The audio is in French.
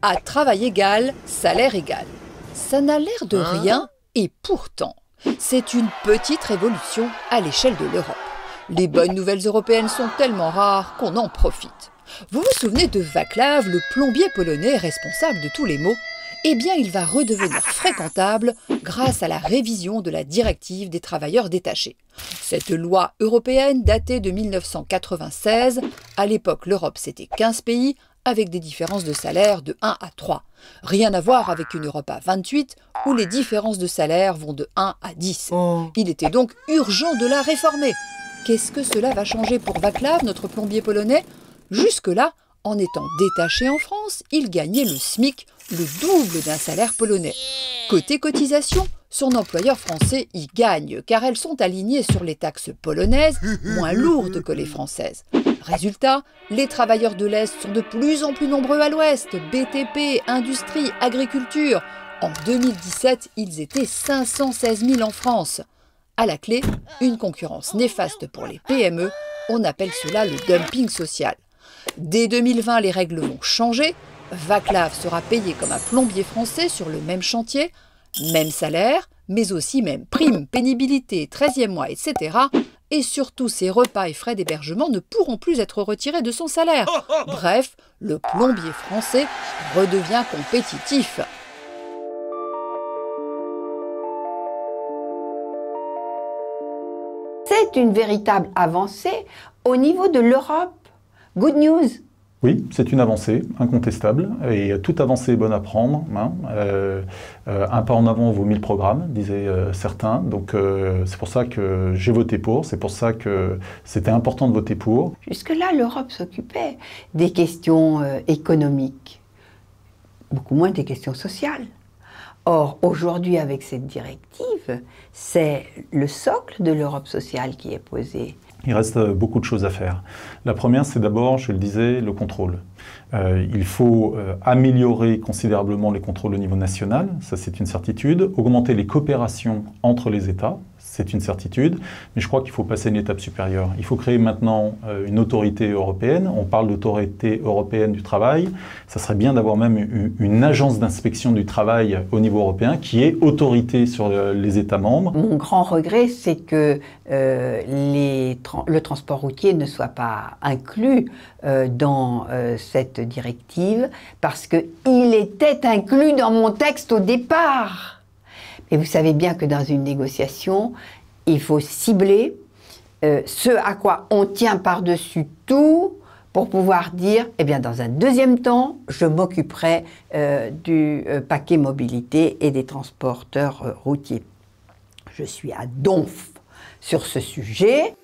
À travail égal, salaire égal. Ça n'a l'air de rien et pourtant, c'est une petite révolution à l'échelle de l'Europe. Les bonnes nouvelles européennes sont tellement rares qu'on en profite. Vous vous souvenez de Václav, le plombier polonais responsable de tous les maux? Eh bien, il va redevenir fréquentable grâce à la révision de la directive des travailleurs détachés. Cette loi européenne datait de 1996. À l'époque, l'Europe, c'était 15 pays, avec des différences de salaire de 1 à 3. Rien à voir avec une Europe à 28, où les différences de salaire vont de 1 à 10. Il était donc urgent de la réformer. Qu'est-ce que cela va changer pour Václav, notre plombier polonais? Jusque-là, en étant détaché en France, il gagnait le SMIC, le double d'un salaire polonais. Côté cotisation, son employeur français y gagne, car elles sont alignées sur les taxes polonaises, moins lourdes que les françaises. Résultat, les travailleurs de l'Est sont de plus en plus nombreux à l'Ouest, BTP, industrie, agriculture. En 2017, ils étaient 516 000 en France. À la clé, une concurrence néfaste pour les PME, on appelle cela le dumping social. Dès 2020, les règles vont changer. Václav sera payé comme un plombier français sur le même chantier, même salaire, mais aussi même prime, pénibilité, 13e mois, etc. Et surtout, ses repas et frais d'hébergement ne pourront plus être retirés de son salaire. Bref, le plombier français redevient compétitif. C'est une véritable avancée au niveau de l'Europe. Good news. Oui, c'est une avancée incontestable et toute avancée est bonne à prendre. Un pas en avant vaut 1000 programmes, disaient certains. Donc c'est pour ça que j'ai voté pour, c'est pour ça que c'était important de voter pour. Jusque-là, l'Europe s'occupait des questions économiques, beaucoup moins des questions sociales. Or, aujourd'hui, avec cette directive, c'est le socle de l'Europe sociale qui est posé. Il reste beaucoup de choses à faire. La première, c'est d'abord, je le disais, le contrôle. Il faut améliorer considérablement les contrôles au niveau national, ça c'est une certitude. Augmenter les coopérations entre les États, c'est une certitude. Mais je crois qu'il faut passer à une étape supérieure. Il faut créer maintenant une autorité européenne. On parle d'autorité européenne du travail. Ça serait bien d'avoir même une agence d'inspection du travail au niveau européen qui est autorité sur les États membres. Mon grand regret, c'est que le transport routier ne soit pas inclus dans cette directive, parce qu'il était inclus dans mon texte au départ. Et vous savez bien que dans une négociation, il faut cibler ce à quoi on tient par-dessus tout pour pouvoir dire, eh bien, dans un deuxième temps, je m'occuperai du paquet mobilité et des transporteurs routiers. Je suis à donf sur ce sujet.